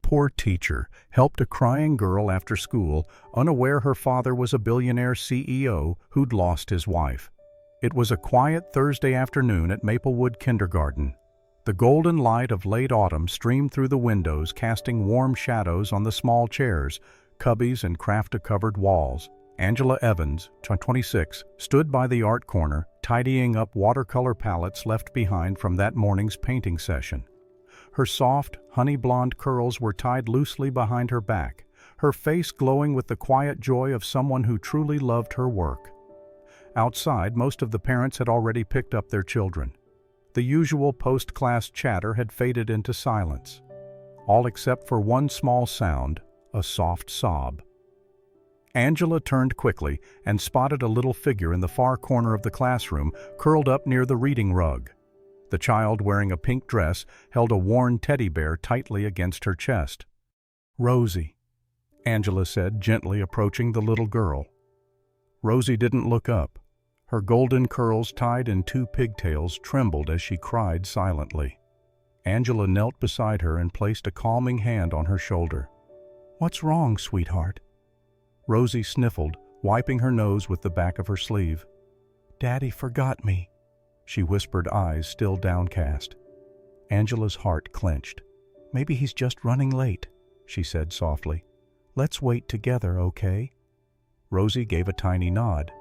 poor teacher helped a crying girl after school, unaware her father was a billionaire CEO who'd lost his wife. It was a quiet Thursday afternoon at Maplewood Kindergarten. The golden light of late autumn streamed through the windows, casting warm shadows on the small chairs, cubbies, and craft-covered walls. Angela Evans, 26, stood by the art corner, tidying up watercolor palettes left behind from that morning's painting session. Her soft, honey-blonde curls were tied loosely behind her back, her face glowing with the quiet joy of someone who truly loved her work. Outside, most of the parents had already picked up their children. The usual post-class chatter had faded into silence, all except for one small sound, a soft sob. Angela turned quickly and spotted a little figure in the far corner of the classroom, curled up near the reading rug. The child, wearing a pink dress, held a worn teddy bear tightly against her chest. "Rosie," Angela said, gently approaching the little girl. Rosie didn't look up. Her golden curls, tied in two pigtails, trembled as she cried silently. Angela knelt beside her and placed a calming hand on her shoulder. "What's wrong, sweetheart?" Rosie sniffled, wiping her nose with the back of her sleeve. "Daddy forgot me," she whispered, eyes still downcast. Angela's heart clenched. "Maybe he's just running late," she said softly. "Let's wait together, okay?" Rosie gave a tiny nod.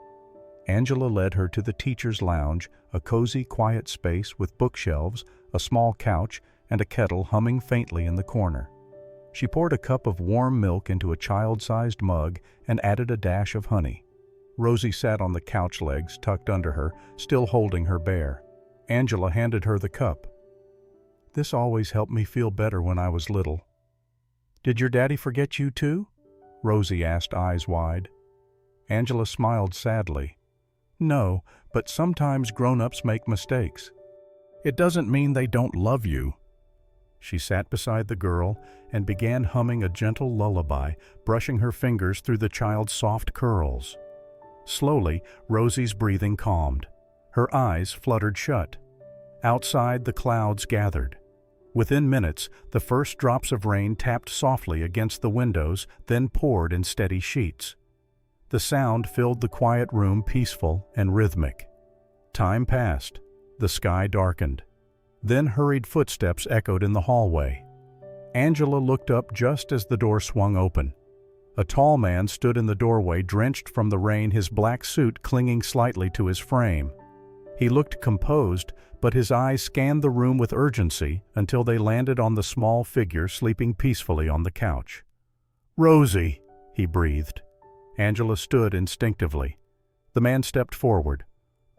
Angela led her to the teacher's lounge, a cozy, quiet space with bookshelves, a small couch, and a kettle humming faintly in the corner. She poured a cup of warm milk into a child-sized mug and added a dash of honey. Rosie sat on the couch legs tucked under her, still holding her bear. Angela handed her the cup. "This always helped me feel better when I was little." "Did your daddy forget you too?" Rosie asked, eyes wide. Angela smiled sadly. "No, but sometimes grown-ups make mistakes. It doesn't mean they don't love you." She sat beside the girl and began humming a gentle lullaby, brushing her fingers through the child's soft curls. Slowly, Rosie's breathing calmed. Her eyes fluttered shut. Outside, the clouds gathered. Within minutes, the first drops of rain tapped softly against the windows, then poured in steady sheets. The sound filled the quiet room, peaceful and rhythmic. Time passed. The sky darkened. Then hurried footsteps echoed in the hallway. Angela looked up just as the door swung open. A tall man stood in the doorway, drenched from the rain, his black suit clinging slightly to his frame. He looked composed, but his eyes scanned the room with urgency until they landed on the small figure sleeping peacefully on the couch. "Rosie," he breathed. Angela stood instinctively. The man stepped forward.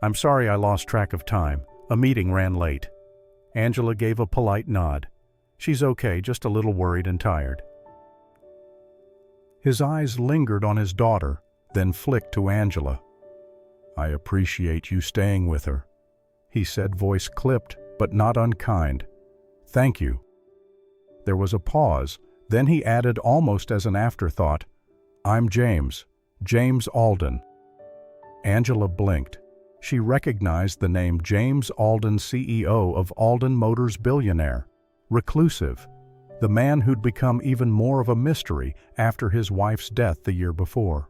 "I'm sorry I lost track of time. A meeting ran late." Angela gave a polite nod. "She's okay, just a little worried and tired." His eyes lingered on his daughter, then flicked to Angela. "I appreciate you staying with her," he said, voice clipped but not unkind. "Thank you." There was a pause, then he added almost as an afterthought, "I'm James Alden." Angela blinked. She recognized the name James Alden, CEO of Alden Motors Billionaire. Reclusive. The man who'd become even more of a mystery after his wife's death the year before.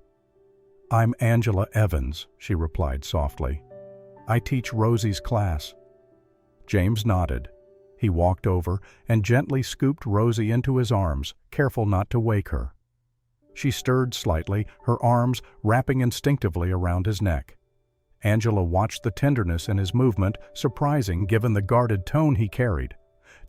"I'm Angela Evans," she replied softly. "I teach Rosie's class." James nodded. He walked over and gently scooped Rosie into his arms, careful not to wake her. She stirred slightly, her arms wrapping instinctively around his neck. Angela watched the tenderness in his movement, surprising given the guarded tone he carried.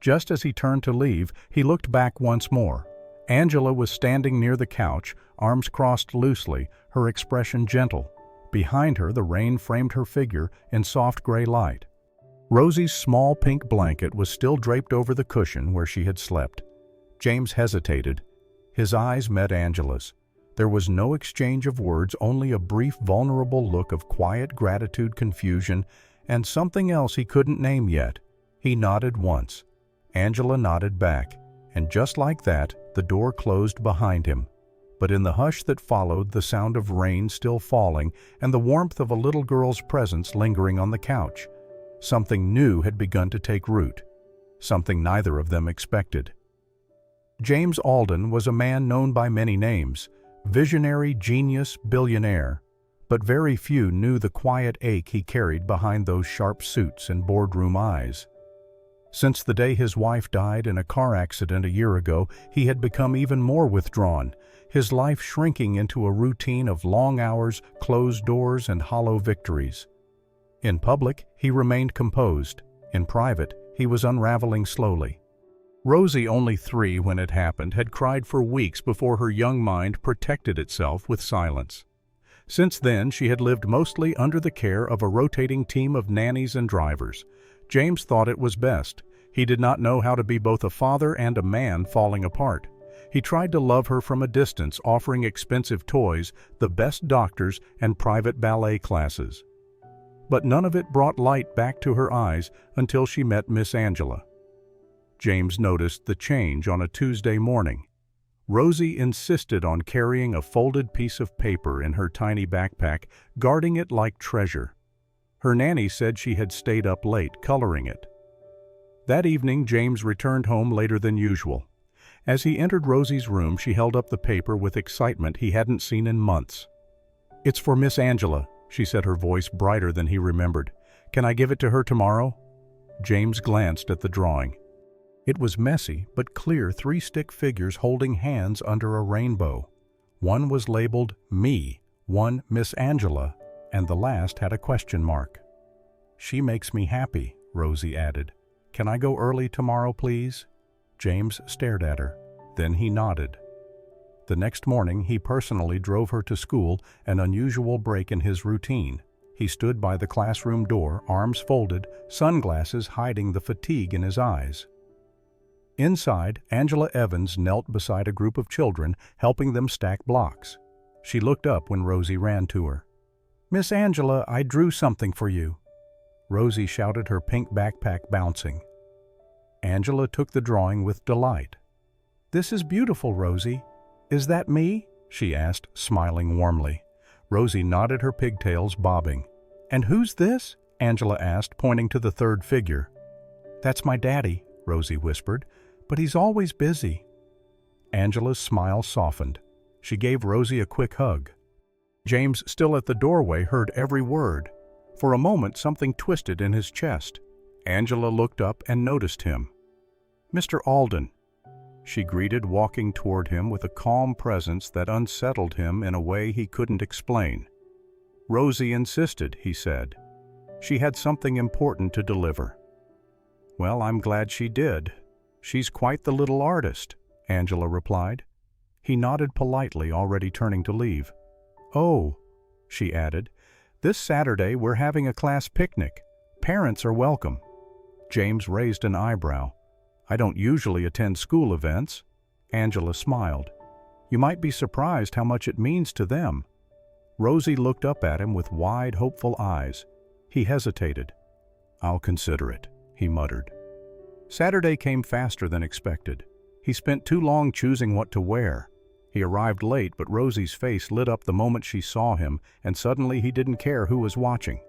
Just as he turned to leave, he looked back once more. Angela was standing near the couch, arms crossed loosely, her expression gentle. Behind her, the rain framed her figure in soft gray light. Rosie's small pink blanket was still draped over the cushion where she had slept. James hesitated. His eyes met Angela's. There was no exchange of words, only a brief, vulnerable look of quiet gratitude, confusion, and something else he couldn't name yet. He nodded once. Angela nodded back, and just like that, the door closed behind him. But in the hush that followed, the sound of rain still falling and the warmth of a little girl's presence lingering on the couch. Something new had begun to take root. Something neither of them expected. James Alden was a man known by many names: visionary, genius, billionaire. But very few knew the quiet ache he carried behind those sharp suits and boardroom eyes. Since the day his wife died in a car accident a year ago, he had become even more withdrawn, his life shrinking into a routine of long hours, closed doors, and hollow victories. In public, he remained composed. In private, he was unraveling slowly. Rosie, only 3 when it happened, had cried for weeks before her young mind protected itself with silence. Since then, she had lived mostly under the care of a rotating team of nannies and drivers. James thought it was best. He did not know how to be both a father and a man falling apart. He tried to love her from a distance, offering expensive toys, the best doctors, and private ballet classes. But none of it brought light back to her eyes until she met Miss Angela. James noticed the change on a Tuesday morning. Rosie insisted on carrying a folded piece of paper in her tiny backpack, guarding it like treasure. Her nanny said she had stayed up late coloring it. That evening, James returned home later than usual. As he entered Rosie's room, she held up the paper with excitement he hadn't seen in months. "It's for Miss Angela," she said, her voice brighter than he remembered. "Can I give it to her tomorrow?" James glanced at the drawing. It was messy but clear, 3 stick figures holding hands under a rainbow. One was labeled "Me," one "Miss Angela," and the last had a question mark. "She makes me happy," Rosie added. "Can I go early tomorrow, please?" James stared at her. Then he nodded. The next morning, he personally drove her to school, an unusual break in his routine. He stood by the classroom door, arms folded, sunglasses hiding the fatigue in his eyes. Inside, Angela Evans knelt beside a group of children, helping them stack blocks. She looked up when Rosie ran to her. "Miss Angela, I drew something for you." Rosie shouted, her pink backpack bouncing. Angela took the drawing with delight. "This is beautiful, Rosie. Is that me?" she asked, smiling warmly. Rosie nodded, her pigtails bobbing. "And who's this?" Angela asked, pointing to the 3rd figure. "That's my daddy," Rosie whispered, "but he's always busy." Angela's smile softened. She gave Rosie a quick hug. James, still at the doorway, heard every word. For a moment, something twisted in his chest. Angela looked up and noticed him. "Mr. Alden," she greeted, walking toward him with a calm presence that unsettled him in a way he couldn't explain. "Rosie insisted," he said. "She had something important to deliver." "Well, I'm glad she did. She's quite the little artist," Angela replied. He nodded politely, already turning to leave. "Oh," she added, "this Saturday we're having a class picnic. Parents are welcome." James raised an eyebrow. "I don't usually attend school events." Angela smiled. "You might be surprised how much it means to them." Rosie looked up at him with wide, hopeful eyes. He hesitated. "I'll consider it," he muttered. Saturday came faster than expected. He spent too long choosing what to wear. He arrived late, but Rosie's face lit up the moment she saw him, and suddenly he didn't care who was watching.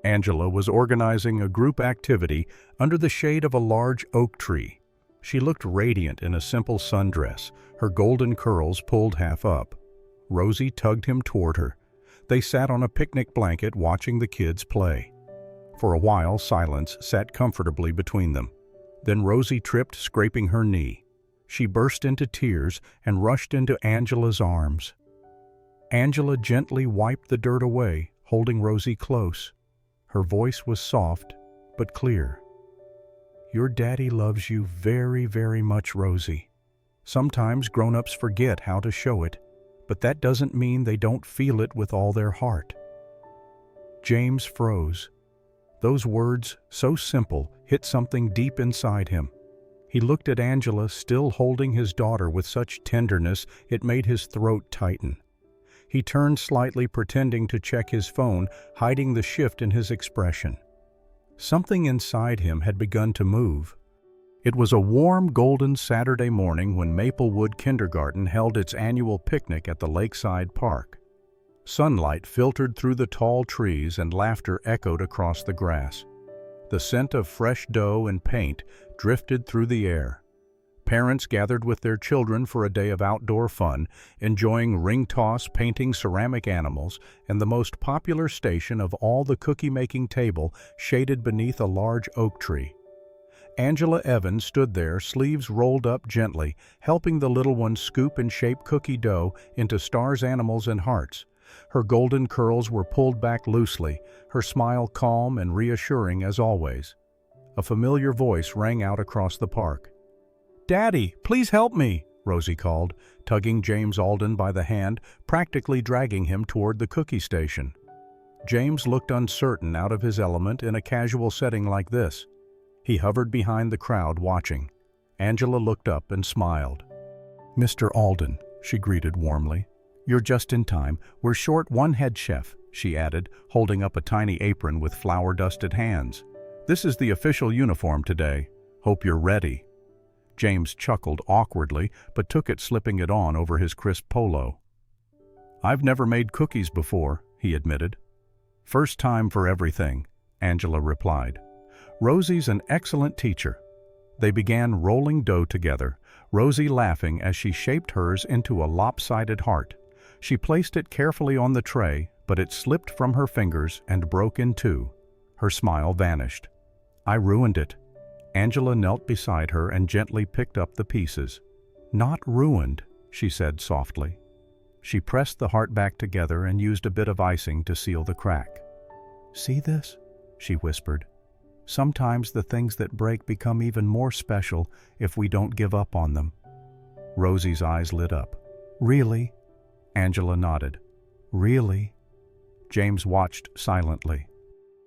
Angela was organizing a group activity under the shade of a large oak tree. She looked radiant in a simple sundress, her golden curls pulled half up. Rosie tugged him toward her. They sat on a picnic blanket watching the kids play. For a while, silence sat comfortably between them. Then Rosie tripped, scraping her knee. She burst into tears and rushed into Angela's arms. Angela gently wiped the dirt away, holding Rosie close. Her voice was soft, but clear. "Your daddy loves you very, very much, Rosie. Sometimes grown-ups forget how to show it, but that doesn't mean they don't feel it with all their heart." James froze. Those words, so simple, hit something deep inside him. He looked at Angela, still holding his daughter with such tenderness it made his throat tighten. He turned slightly, pretending to check his phone, hiding the shift in his expression. Something inside him had begun to move. It was a warm, golden Saturday morning when Maplewood Kindergarten held its annual picnic at the lakeside park. Sunlight filtered through the tall trees and laughter echoed across the grass. The scent of fresh dough and paint drifted through the air. Parents gathered with their children for a day of outdoor fun, enjoying ring toss, painting ceramic animals, and the most popular station of all, the cookie-making table, shaded beneath a large oak tree. Angela Evans stood there, sleeves rolled up gently, helping the little ones scoop and shape cookie dough into stars, animals, and hearts. Her golden curls were pulled back loosely, her smile calm and reassuring as always. A familiar voice rang out across the park. "Daddy, please help me," Rosie called, tugging James Alden by the hand, practically dragging him toward the cookie station. James looked uncertain, out of his element in a casual setting like this. He hovered behind the crowd, watching. Angela looked up and smiled. "Mr. Alden," she greeted warmly. "You're just in time. We're short one head chef," she added, holding up a tiny apron with flour-dusted hands. "This is the official uniform today. Hope you're ready." James chuckled awkwardly, but took it, slipping it on over his crisp polo. "I've never made cookies before," he admitted. "First time for everything," Angela replied. "Rosie's an excellent teacher." They began rolling dough together, Rosie laughing as she shaped hers into a lopsided heart. She placed it carefully on the tray, but it slipped from her fingers and broke in two. Her smile vanished. "I ruined it." Angela knelt beside her and gently picked up the pieces. "Not ruined," she said softly. She pressed the heart back together and used a bit of icing to seal the crack. "See this?" she whispered. "Sometimes the things that break become even more special if we don't give up on them." Rosie's eyes lit up. "Really?" Angela nodded. "Really?" James watched silently.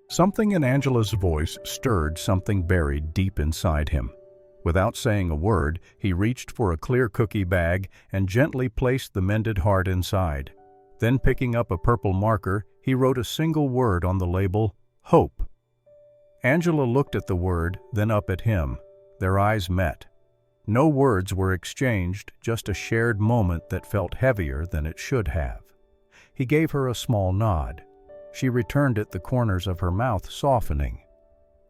Something in Angela's voice stirred something buried deep inside him. Without saying a word, he reached for a clear cookie bag and gently placed the mended heart inside. Then, picking up a purple marker, he wrote a single word on the label, "Hope." Angela looked at the word, then up at him. Their eyes met. No words were exchanged, just a shared moment that felt heavier than it should have. He gave her a small nod. She returned it, the corners of her mouth softening.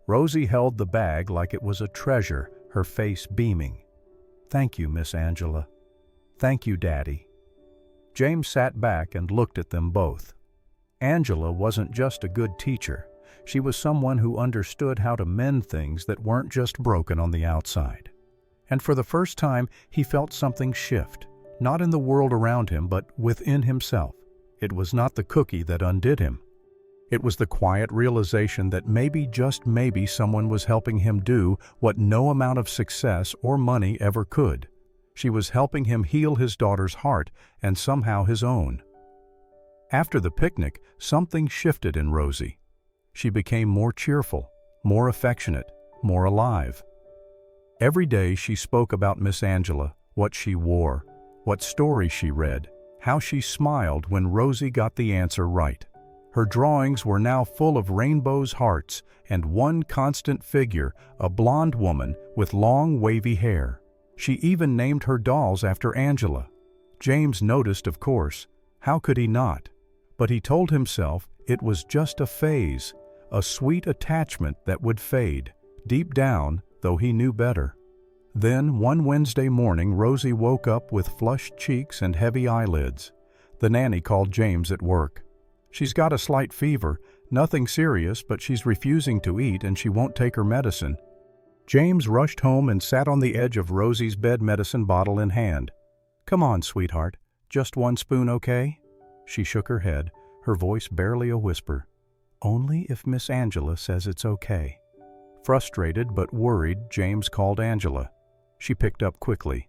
Rosie held the bag like it was a treasure, her face beaming. "Thank you, Miss Angela." "Thank you, Daddy." James sat back and looked at them both. Angela wasn't just a good teacher. She was someone who understood how to mend things that weren't just broken on the outside. And for the first time, he felt something shift, not in the world around him, but within himself. It was not the cookie that undid him. It was the quiet realization that maybe, just maybe, someone was helping him do what no amount of success or money ever could. She was helping him heal his daughter's heart and somehow his own. After the picnic, something shifted in Rosie. She became more cheerful, more affectionate, more alive. Every day she spoke about Miss Angela, what she wore, what stories she read, how she smiled when Rosie got the answer right. Her drawings were now full of rainbows, hearts, and one constant figure, a blonde woman with long, wavy hair. She even named her dolls after Angela. James noticed, of course. How could he not? But he told himself it was just a phase, a sweet attachment that would fade, deep down, though he knew better. Then, one Wednesday morning, Rosie woke up with flushed cheeks and heavy eyelids. The nanny called James at work. "She's got a slight fever, nothing serious, but she's refusing to eat and she won't take her medicine." James rushed home and sat on the edge of Rosie's bed, medicine bottle in hand. "Come on, sweetheart. Just one spoon, okay?" She shook her head, her voice barely a whisper. "Only if Miss Angela says it's okay." Frustrated but worried, James called Angela. She picked up quickly.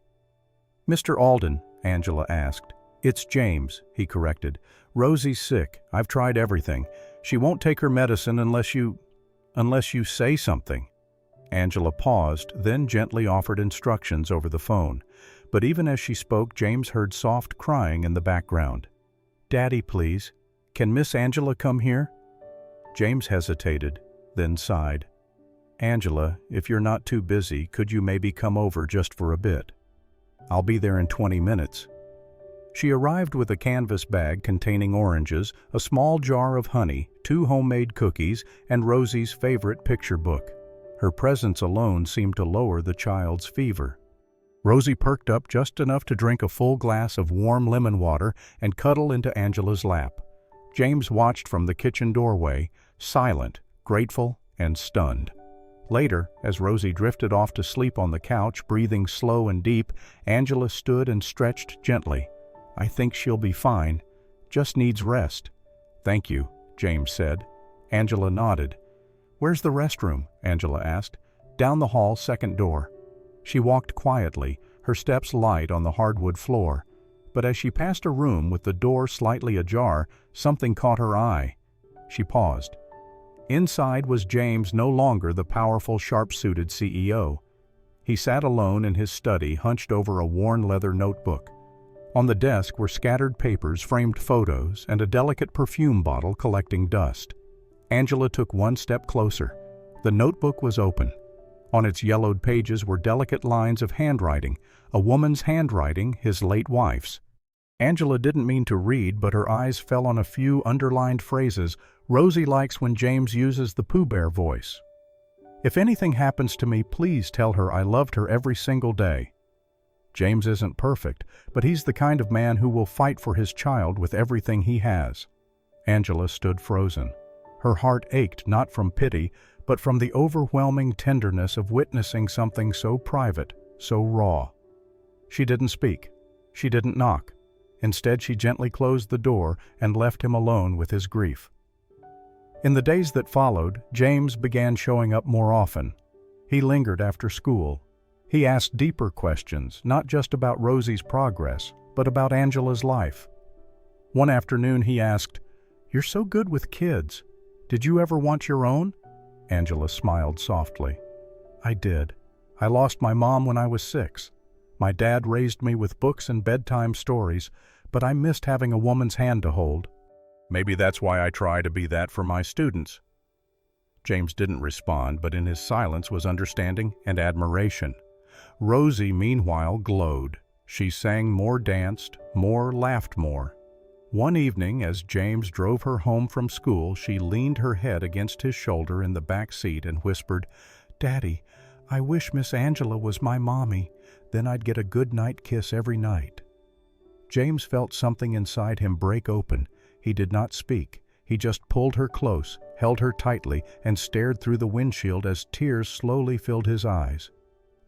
"Mr. Alden," Angela asked. "It's James," he corrected. "Rosie's sick. I've tried everything. She won't take her medicine unless you say something." Angela paused, then gently offered instructions over the phone. But even as she spoke, James heard soft crying in the background. "Daddy, please. Can Miss Angela come here?" James hesitated, then sighed. "Angela, if you're not too busy, could you maybe come over just for a bit? I'll be there in 20 minutes. She arrived with a canvas bag containing oranges, a small jar of honey, 2 homemade cookies, and Rosie's favorite picture book. Her presence alone seemed to lower the child's fever. Rosie perked up just enough to drink a full glass of warm lemon water and cuddle into Angela's lap. James watched from the kitchen doorway, silent, grateful, and stunned. Later, as Rosie drifted off to sleep on the couch, breathing slow and deep, Angela stood and stretched gently. "I think she'll be fine. Just needs rest." "Thank you," James said. Angela nodded. "Where's the restroom?" Angela asked. "Down the hall, second door." She walked quietly, her steps light on the hardwood floor. But as she passed a room with the door slightly ajar, something caught her eye. She paused. Inside was James, no longer the powerful, sharp-suited CEO. He sat alone in his study, hunched over a worn leather notebook. On the desk were scattered papers, framed photos, and a delicate perfume bottle collecting dust. Angela took one step closer. The notebook was open. On its yellowed pages were delicate lines of handwriting, a woman's handwriting, his late wife's. Angela didn't mean to read, but her eyes fell on a few underlined phrases. "Rosie likes when James uses the Pooh Bear voice. If anything happens to me, please tell her I loved her every single day. James isn't perfect, but he's the kind of man who will fight for his child with everything he has." Angela stood frozen. Her heart ached not from pity, but from the overwhelming tenderness of witnessing something so private, so raw. She didn't speak. She didn't knock. Instead, she gently closed the door and left him alone with his grief. In the days that followed, James began showing up more often. He lingered after school. He asked deeper questions, not just about Rosie's progress, but about Angela's life. One afternoon he asked, "You're so good with kids. Did you ever want your own?" Angela smiled softly. "I did. I lost my mom when I was 6. My dad raised me with books and bedtime stories, but I missed having a woman's hand to hold. Maybe that's why I try to be that for my students." James didn't respond, but in his silence was understanding and admiration. Rosie, meanwhile, glowed. She sang more, danced more, laughed more. One evening, as James drove her home from school, she leaned her head against his shoulder in the back seat and whispered, "Daddy, I wish Miss Angela was my mommy. Then I'd get a good night kiss every night." James felt something inside him break open. He did not speak. He just pulled her close, held her tightly, and stared through the windshield as tears slowly filled his eyes.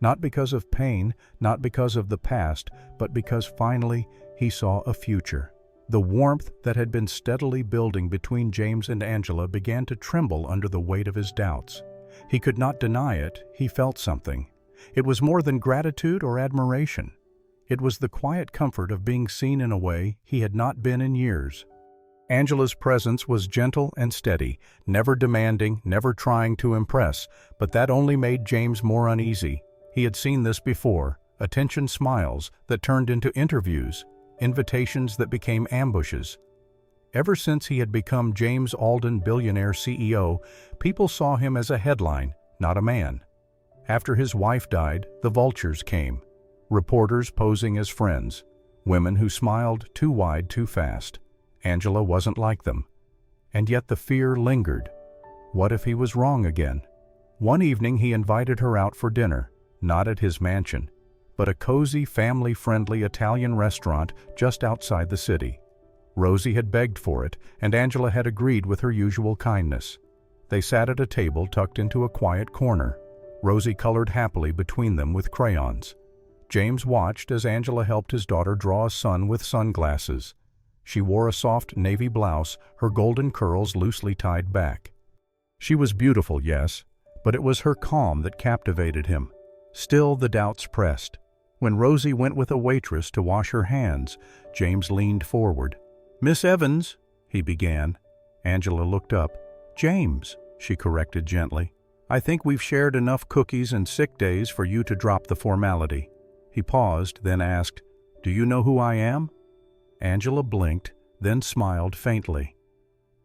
Not because of pain, not because of the past, but because finally he saw a future. The warmth that had been steadily building between James and Angela began to tremble under the weight of his doubts. He could not deny it. He felt something. It was more than gratitude or admiration. It was the quiet comfort of being seen in a way he had not been in years. Angela's presence was gentle and steady, never demanding, never trying to impress, but that only made James more uneasy. He had seen this before, attention smiles that turned into interviews, invitations that became ambushes. Ever since he had become James Alden Billionaire CEO, people saw him as a headline, not a man. After his wife died, the vultures came. Reporters posing as friends. Women who smiled too wide too fast. Angela wasn't like them. And yet the fear lingered. What if he was wrong again? One evening he invited her out for dinner, not at his mansion, but a cozy, family-friendly Italian restaurant just outside the city. Rosie had begged for it, and Angela had agreed with her usual kindness. They sat at a table tucked into a quiet corner. Rosie colored happily between them with crayons. James watched as Angela helped his daughter draw a sun with sunglasses. She wore a soft navy blouse, her golden curls loosely tied back. She was beautiful, yes, but it was her calm that captivated him. Still, the doubts pressed. When Rosie went with a waitress to wash her hands, James leaned forward. "Miss Evans," he began. Angela looked up. "James," she corrected gently. "I think we've shared enough cookies and sick days for you to drop the formality." He paused, then asked, "Do you know who I am?" Angela blinked, then smiled faintly.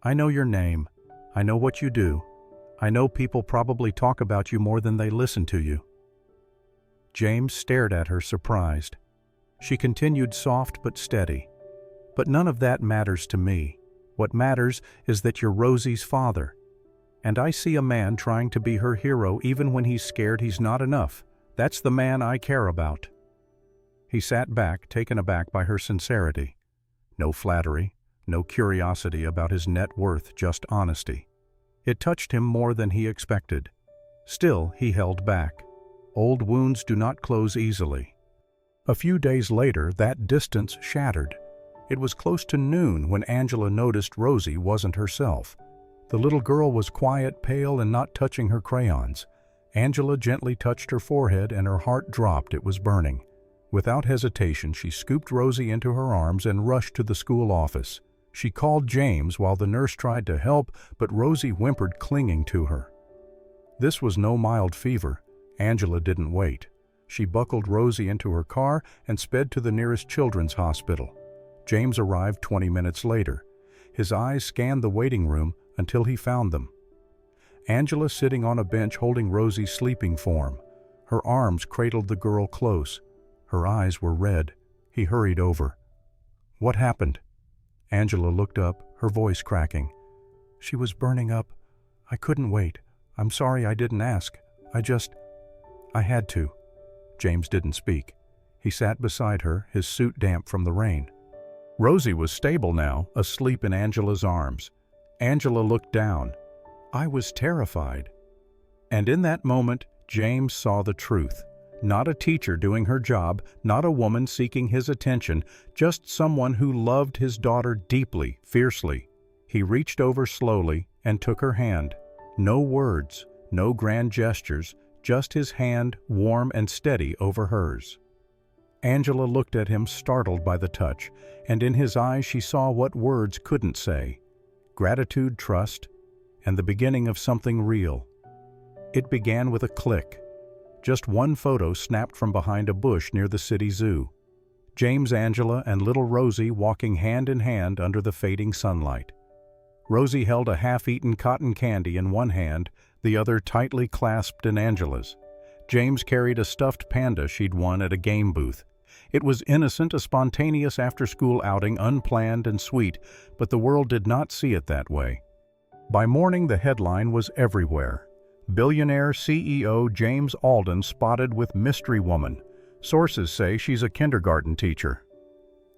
"I know your name. I know what you do. I know people probably talk about you more than they listen to you." James stared at her, surprised. She continued soft but steady. "But none of that matters to me. What matters is that you're Rosie's father. And I see a man trying to be her hero even when he's scared he's not enough. That's the man I care about." He sat back, taken aback by her sincerity. No flattery, no curiosity about his net worth, just honesty. It touched him more than he expected. Still, he held back. Old wounds do not close easily. A few days later, that distance shattered. It was close to noon when Angela noticed Rosie wasn't herself. The little girl was quiet, pale, and not touching her crayons. Angela gently touched her forehead and her heart dropped. It was burning. Without hesitation, she scooped Rosie into her arms and rushed to the school office. She called James while the nurse tried to help, but Rosie whimpered, clinging to her. This was no mild fever. Angela didn't wait. She buckled Rosie into her car and sped to the nearest children's hospital. James arrived 20 minutes later. His eyes scanned the waiting room until he found them. Angela sitting on a bench holding Rosie's sleeping form. Her arms cradled the girl close. Her eyes were red. He hurried over. "What happened?" Angela looked up, her voice cracking. "She was burning up. I couldn't wait. I'm sorry I didn't ask. I had to." James didn't speak. He sat beside her, his suit damp from the rain. Rosie was stable now, asleep in Angela's arms. Angela looked down. "I was terrified." And in that moment, James saw the truth. Not a teacher doing her job, not a woman seeking his attention, just someone who loved his daughter deeply, fiercely. He reached over slowly and took her hand. No words, no grand gestures, just his hand, warm and steady over hers. Angela looked at him, startled by the touch, and in his eyes she saw what words couldn't say. Gratitude, trust, and the beginning of something real. It began with a click. Just one photo snapped from behind a bush near the city zoo. James, Angela, and little Rosie walking hand in hand under the fading sunlight. Rosie held a half-eaten cotton candy in one hand, the other tightly clasped in Angela's. James carried a stuffed panda she'd won at a game booth. It was innocent, a spontaneous after-school outing, unplanned and sweet, but the world did not see it that way. By morning, the headline was everywhere. Billionaire CEO James Alden spotted with mystery woman. Sources say she's a kindergarten teacher.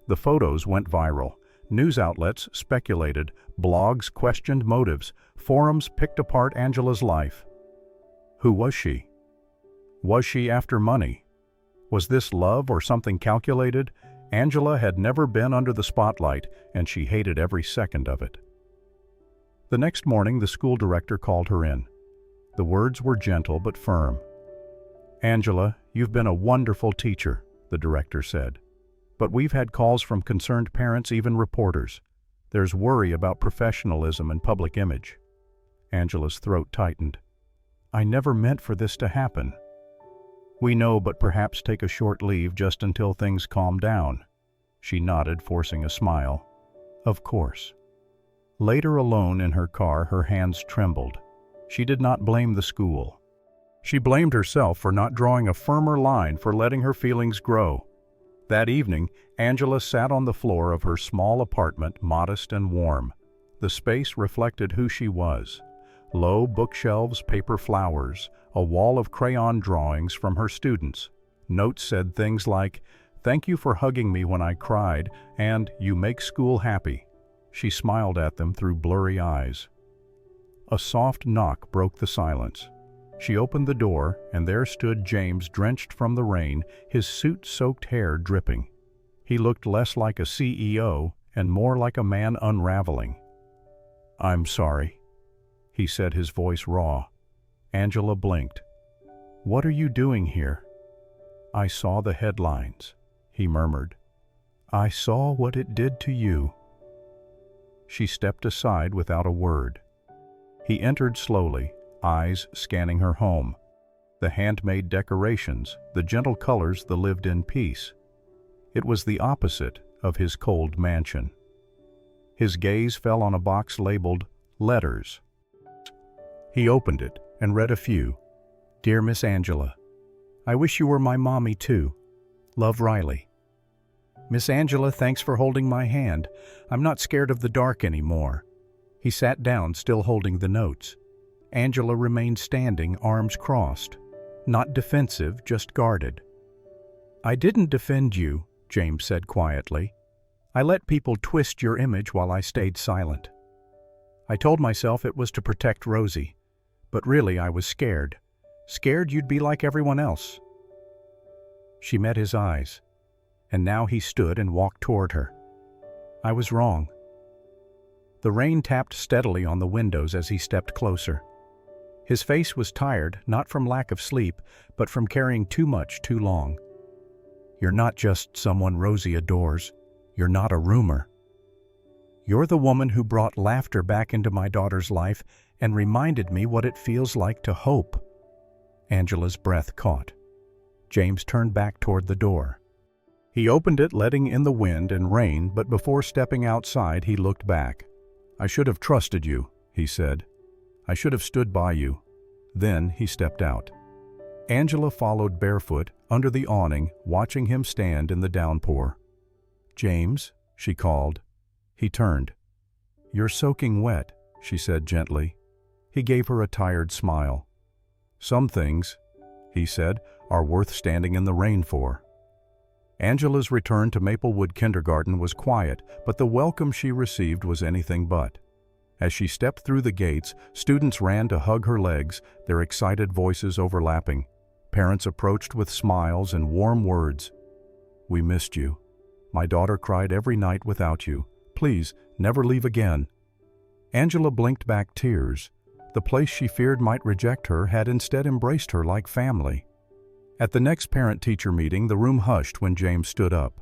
The photos went viral. News outlets speculated, blogs questioned motives, forums picked apart Angela's life. Who was she? Was she after money? Was this love or something calculated? Angela had never been under the spotlight, and she hated every second of it. The next morning, the school director called her in. The words were gentle but firm. "Angela, you've been a wonderful teacher," the director said. "But we've had calls from concerned parents, even reporters. There's worry about professionalism and public image." Angela's throat tightened. "I never meant for this to happen." "We know, but perhaps take a short leave just until things calm down." She nodded, forcing a smile. "Of course." Later, alone in her car, her hands trembled. She did not blame the school. She blamed herself for not drawing a firmer line, for letting her feelings grow. That evening, Angela sat on the floor of her small apartment, modest and warm. The space reflected who she was. Low bookshelves, paper flowers, a wall of crayon drawings from her students. Notes said things like, "Thank you for hugging me when I cried," and "You make school happy." She smiled at them through blurry eyes. A soft knock broke the silence. She opened the door, and there stood James, drenched from the rain, his suit-soaked hair dripping. He looked less like a CEO and more like a man unraveling. "I'm sorry," he said, his voice raw. Angela blinked. "What are you doing here?" "I saw the headlines," he murmured. "I saw what it did to you." She stepped aside without a word. He entered slowly, eyes scanning her home. The handmade decorations, the gentle colors, the lived-in peace. It was the opposite of his cold mansion. His gaze fell on a box labeled "Letters." He opened it and read a few. "Dear Miss Angela, I wish you were my mommy too. Love, Riley. Miss Angela, thanks for holding my hand. I'm not scared of the dark anymore." He sat down, still holding the notes. Angela remained standing, arms crossed. Not defensive, just guarded. "I didn't defend you," James said quietly. "I let people twist your image while I stayed silent. I told myself it was to protect Rosie, but really I was scared. Scared you'd be like everyone else." She met his eyes, and now he stood and walked toward her. "I was wrong." The rain tapped steadily on the windows as he stepped closer. His face was tired, not from lack of sleep, but from carrying too much too long. "You're not just someone Rosie adores. You're not a rumor. You're the woman who brought laughter back into my daughter's life and reminded me what it feels like to hope." Angela's breath caught. James turned back toward the door. He opened it, letting in the wind and rain, but before stepping outside, he looked back. "I should have trusted you," he said. "I should have stood by you." Then he stepped out. Angela followed barefoot, under the awning, watching him stand in the downpour. "James," she called. He turned. "You're soaking wet," she said gently. He gave her a tired smile. "Some things," he said, "are worth standing in the rain for." Angela's return to Maplewood Kindergarten was quiet, but the welcome she received was anything but. As she stepped through the gates, students ran to hug her legs, their excited voices overlapping. Parents approached with smiles and warm words. "We missed you. My daughter cried every night without you. Please, never leave again." Angela blinked back tears. The place she feared might reject her had instead embraced her like family. At the next parent-teacher meeting, the room hushed when James stood up.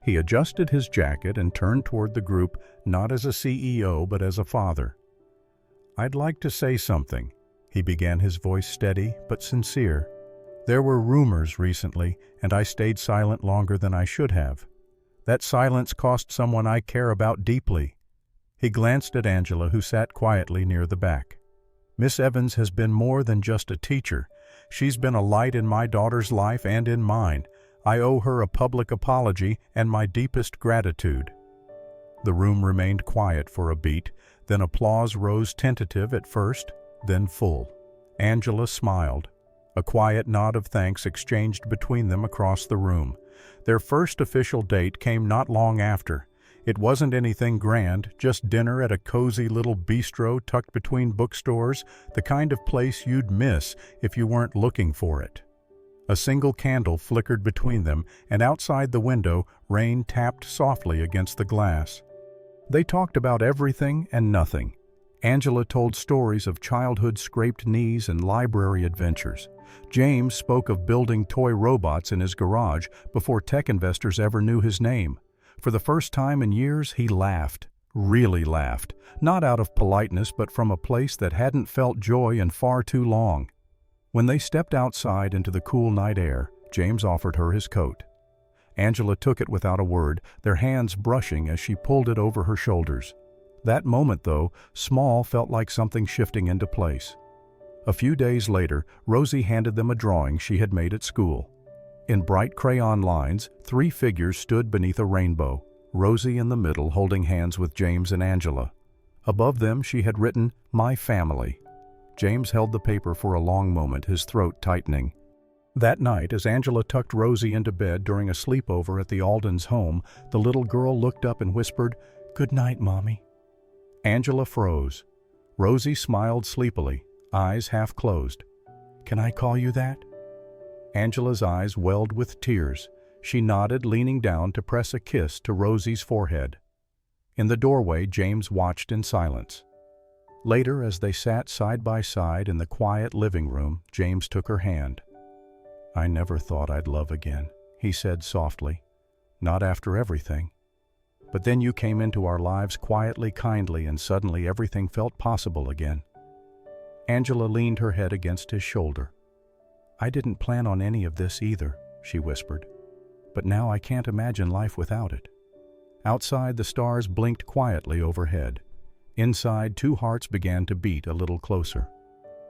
He adjusted his jacket and turned toward the group, not as a CEO, but as a father. "I'd like to say something," he began, his voice steady but sincere. "There were rumors recently, and I stayed silent longer than I should have. That silence cost someone I care about deeply." He glanced at Angela, who sat quietly near the back. "Miss Evans has been more than just a teacher. She's been a light in my daughter's life and in mine. I owe her a public apology and my deepest gratitude." The room remained quiet for a beat, then applause rose, tentative at first, then full. Angela smiled. A quiet nod of thanks exchanged between them across the room. Their first official date came not long after. It wasn't anything grand, just dinner at a cozy little bistro tucked between bookstores, the kind of place you'd miss if you weren't looking for it. A single candle flickered between them, and outside the window, rain tapped softly against the glass. They talked about everything and nothing. Angela told stories of childhood scraped knees and library adventures. James spoke of building toy robots in his garage before tech investors ever knew his name. For the first time in years, he laughed, really laughed, not out of politeness but from a place that hadn't felt joy in far too long. When they stepped outside into the cool night air, James offered her his coat. Angela took it without a word, their hands brushing as she pulled it over her shoulders. That moment, though, small, felt like something shifting into place. A few days later, Rosie handed them a drawing she had made at school. In bright crayon lines, 3 figures stood beneath a rainbow, Rosie in the middle holding hands with James and Angela. Above them she had written, "My family." James held the paper for a long moment, his throat tightening. That night, as Angela tucked Rosie into bed during a sleepover at the Aldens' home, the little girl looked up and whispered, "Good night, Mommy." Angela froze. Rosie smiled sleepily, eyes half closed. "Can I call you that?" Angela's eyes welled with tears. She nodded, leaning down to press a kiss to Rosie's forehead. In the doorway, James watched in silence. Later, as they sat side by side in the quiet living room, James took her hand. "I never thought I'd love again," he said softly. "Not after everything. But then you came into our lives quietly, kindly, and suddenly everything felt possible again." Angela leaned her head against his shoulder. "I didn't plan on any of this either," she whispered. "But now I can't imagine life without it." Outside, the stars blinked quietly overhead. Inside, 2 hearts began to beat a little closer.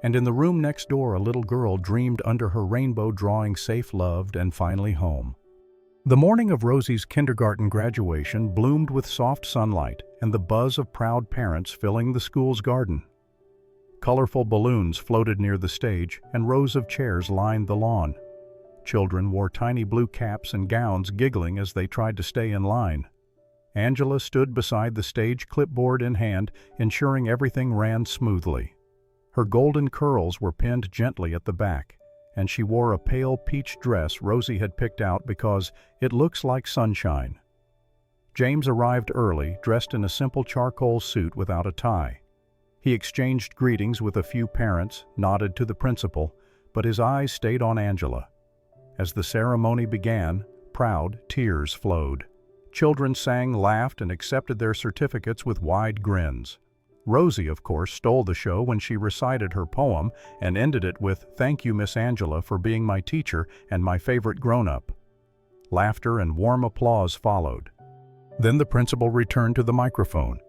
And in the room next door, a little girl dreamed under her rainbow drawing, safe, loved, and finally home. The morning of Rosie's kindergarten graduation bloomed with soft sunlight and the buzz of proud parents filling the school's garden. Colorful balloons floated near the stage, and rows of chairs lined the lawn. Children wore tiny blue caps and gowns, giggling as they tried to stay in line. Angela stood beside the stage, clipboard in hand, ensuring everything ran smoothly. Her golden curls were pinned gently at the back, and she wore a pale peach dress Rosie had picked out because it looks like sunshine. James arrived early, dressed in a simple charcoal suit without a tie. He exchanged greetings with a few parents, nodded to the principal, but his eyes stayed on Angela. As the ceremony began, proud tears flowed. Children sang, laughed, and accepted their certificates with wide grins. Rosie, of course, stole the show when she recited her poem and ended it with, "Thank you, Miss Angela, for being my teacher and my favorite grown-up." Laughter and warm applause followed. Then the principal returned to the microphone.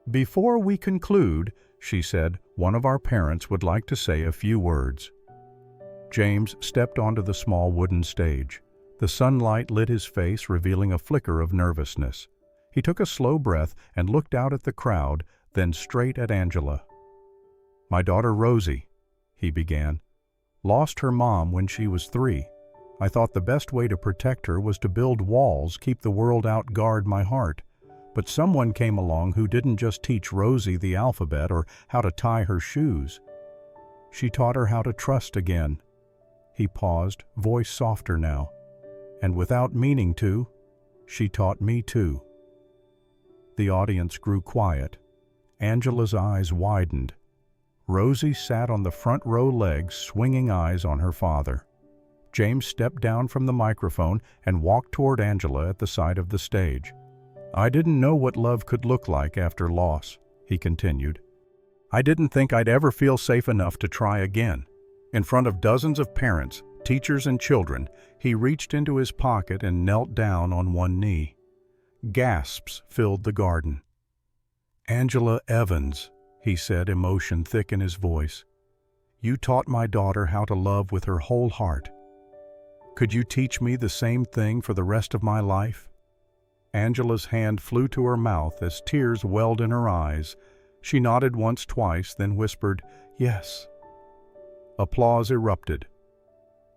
"Before we conclude," she said, "one of our parents would like to say a few words." James stepped onto the small wooden stage. The sunlight lit his face, revealing a flicker of nervousness. He took a slow breath and looked out at the crowd, then straight at Angela. "My daughter Rosie," he began, "lost her mom when she was 3. I thought the best way to protect her was to build walls, keep the world out, guard my heart. But someone came along who didn't just teach Rosie the alphabet or how to tie her shoes. She taught her how to trust again." He paused, voice softer now. "And without meaning to, she taught me too." The audience grew quiet. Angela's eyes widened. Rosie sat on the front row legs, swinging eyes on her father. James stepped down from the microphone and walked toward Angela at the side of the stage. "I didn't know what love could look like after loss," he continued. "I didn't think I'd ever feel safe enough to try again." In front of dozens of parents, teachers, and children, he reached into his pocket and knelt down on one knee. Gasps filled the garden. "Angela Evans," he said, emotion thick in his voice, "you taught my daughter how to love with her whole heart. Could you teach me the same thing for the rest of my life?" Angela's hand flew to her mouth as tears welled in her eyes. She nodded once, twice, then whispered, "Yes." Applause erupted.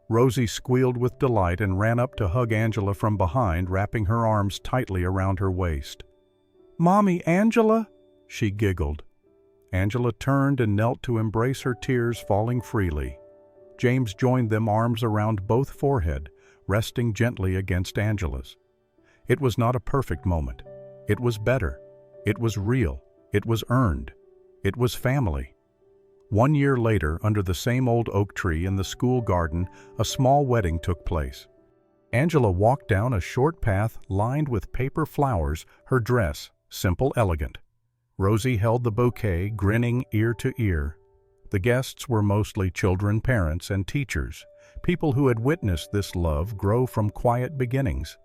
Rosie squealed with delight and ran up to hug Angela from behind, wrapping her arms tightly around her waist. "Mommy, Angela?" she giggled. Angela turned and knelt to embrace her, tears falling freely. James joined them, arms around both forehead, resting gently against Angela's. It was not a perfect moment. It was better. It was real. It was earned. It was family. 1 year later, under the same old oak tree in the school garden, a small wedding took place. Angela walked down a short path lined with paper flowers, her dress simple, elegant. Rosie held the bouquet, grinning ear to ear. The guests were mostly children, parents, and teachers, people who had witnessed this love grow from quiet beginnings.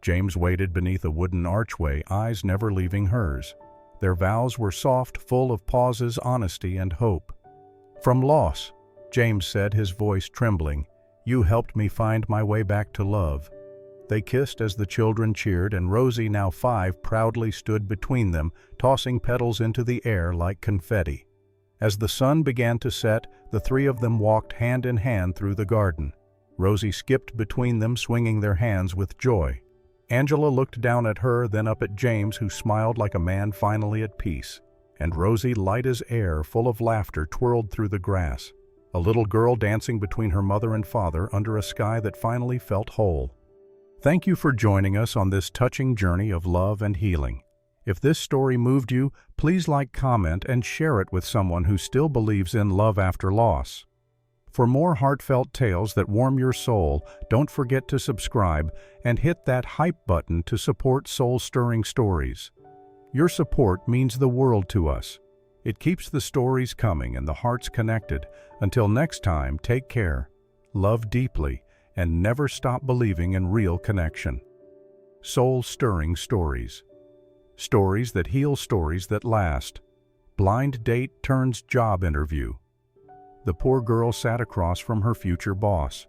James waited beneath a wooden archway, eyes never leaving hers. Their vows were soft, full of pauses, honesty, and hope. "From loss," James said, his voice trembling, "you helped me find my way back to love." They kissed as the children cheered, and Rosie, now 5, proudly stood between them, tossing petals into the air like confetti. As the sun began to set, the 3 of them walked hand in hand through the garden. Rosie skipped between them, swinging their hands with joy. Angela looked down at her, then up at James, who smiled like a man finally at peace. And Rosie, light as air, full of laughter, twirled through the grass, a little girl dancing between her mother and father under a sky that finally felt whole. Thank you for joining us on this touching journey of love and healing. If this story moved you, please like, comment, and share it with someone who still believes in love after loss. For more heartfelt tales that warm your soul, don't forget to subscribe and hit that hype button to support soul-stirring stories. Your support means the world to us. It keeps the stories coming and the hearts connected. Until next time, take care, love deeply, and never stop believing in real connection. Soul-stirring stories. Stories that heal, stories that last. Blind date turns job interview. The poor girl sat across from her future boss.